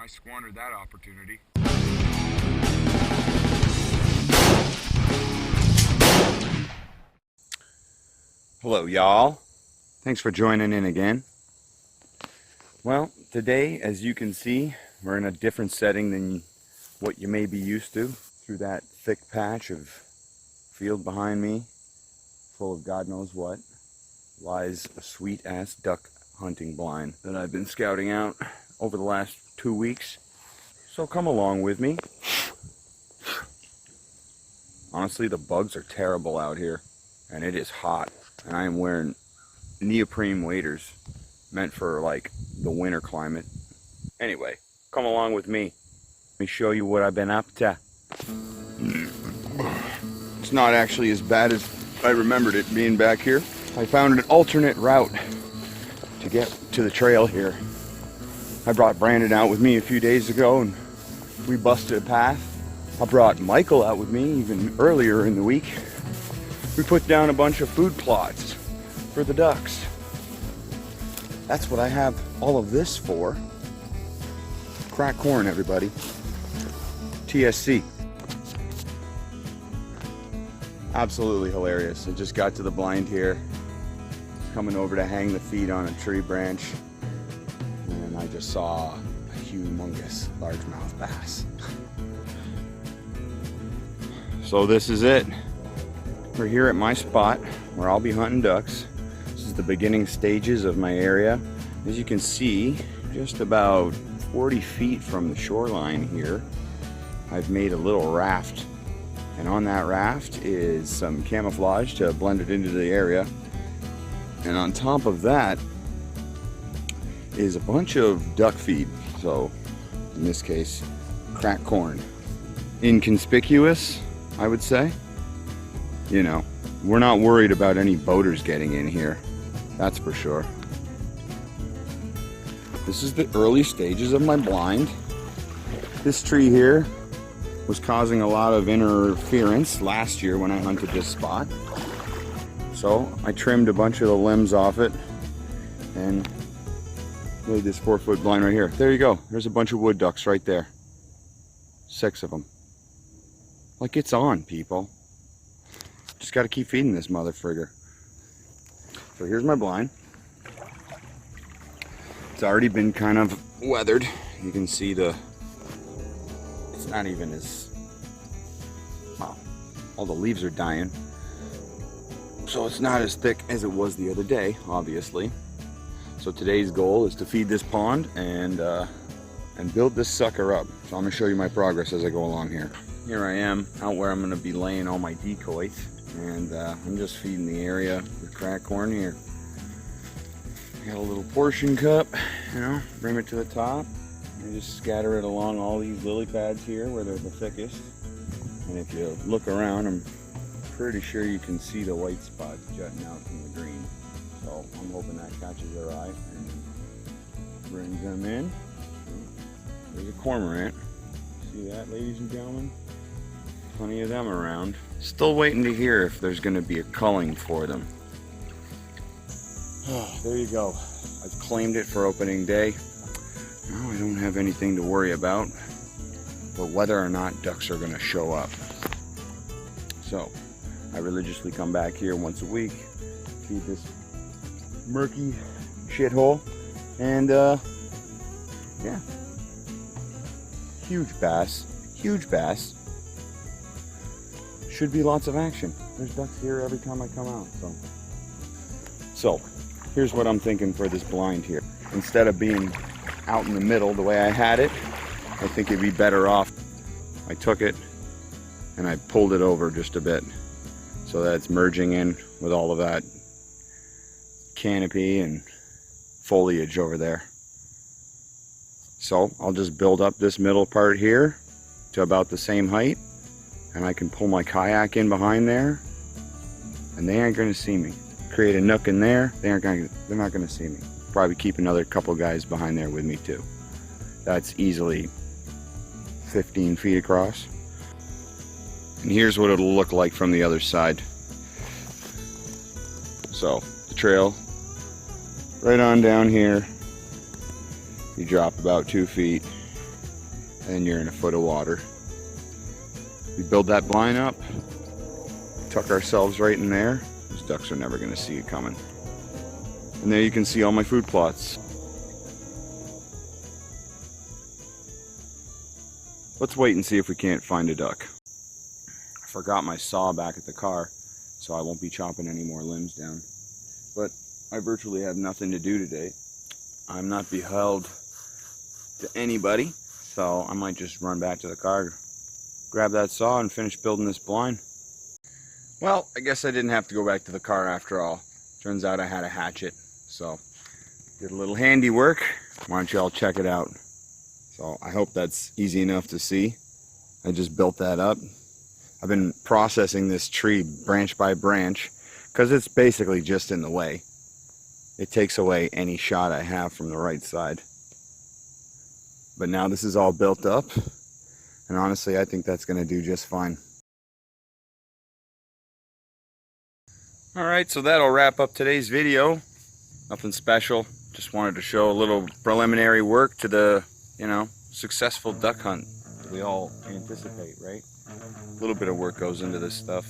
I squandered that opportunity. Hello, y'all. Thanks for joining in again. Well, today, as you can see, we're in a different setting than what you may be used to. Through that thick patch of field behind me, full of God knows what, lies a sweet-ass duck hunting blind that I've been scouting out over the last 2 weeks. So come along with me. Honestly, the bugs are terrible out here, and it is hot, and I am wearing neoprene waders meant for like the winter climate. Anyway, come along with me. Let me show you what I've been up to. It's not actually as bad as I remembered it being back here. I found an alternate route to get to the trail here. I brought Brandon out with me a few days ago and we busted a path. I brought Michael out with me even earlier in the week. We put down a bunch of food plots for the ducks. That's what I have all of this for. Cracked corn, everybody. TSC. Absolutely hilarious. I just got to the blind here. Coming over to hang the feet on a tree branch. And I just saw a humongous largemouth bass. So this is it. We're here at my spot where I'll be hunting ducks. This is the beginning stages of my area. As you can see, just about 40 feet from the shoreline here, I've made a little raft. And on that raft is some camouflage to blend it into the area. And on top of that is a bunch of duck feed. So in this case, cracked corn. Inconspicuous, I would say. You know, we're not worried about any boaters getting in here. That's for sure. This is the early stages of my blind. This tree here was causing a lot of interference last year when I hunted this spot. So I trimmed a bunch of the limbs off it and made this 4-foot blind right here. There you go. There's a bunch of wood ducks right there. 6 of them. Like, it's on, people. Just gotta keep feeding this mother frigger. So here's my blind. It's already been kind of weathered. You can see it's not even as, well, all the leaves are dying. So it's not as thick as it was the other day, obviously. So today's goal is to feed this pond and build this sucker up. So I'm gonna show you my progress as I go along here. Here I am, out where I'm gonna be laying all my decoys. And I'm just feeding the area with cracked corn here. I got a little portion cup, you know, bring it to the top. And just scatter it along all these lily pads here where they're the thickest. And if you look around, I'm pretty sure you can see the white spots jutting out from the green. So I'm hoping that catches their eye and brings them in. There's a cormorant. See that, ladies and gentlemen? Plenty of them around. Still waiting to hear if there's going to be a culling for them. Oh, there you go. I've claimed it for opening day. Now I don't have anything to worry about, but whether or not ducks are going to show up. So I religiously come back here once a week, feed this murky shithole, and yeah, huge bass, huge bass. Should be lots of action. There's ducks here every time I come out. So here's what I'm thinking for this blind here. Instead of being out in the middle the way I had it, I think it'd be better off. I took it and I pulled it over just a bit so that it's merging in with all of that canopy and foliage over there. So I'll just build up this middle part here to about the same height, and I can pull my kayak in behind there and they aren't going to see me. Create a nook in there, they're not going to see me. Probably keep another couple guys behind there with me too. That's easily 15 feet across. And here's what it'll look like from the other side. So the trail right on down here, you drop about 2 feet, and you're in a foot of water. We build that blind up, tuck ourselves right in there. Those ducks are never going to see it coming. And there you can see all my food plots. Let's wait and see if we can't find a duck. I forgot my saw back at the car, so I won't be chopping any more limbs down. But I virtually have nothing to do today. I'm not beheld to anybody, so I might just run back to the car, grab that saw, and finish building this blind. Well, I guess I didn't have to go back to the car after all. Turns out I had a hatchet, so did a little handiwork. Why don't you all check it out? So I hope that's easy enough to see. I just built that up. I've been processing this tree branch by branch because it's basically just in the way. It takes away any shot I have from the right side. But now this is all built up, and honestly I think that's going to do just fine. Alright, so that'll wrap up today's video. Nothing special. Just wanted to show a little preliminary work to the, successful duck hunt we all anticipate, right? A little bit of work goes into this stuff.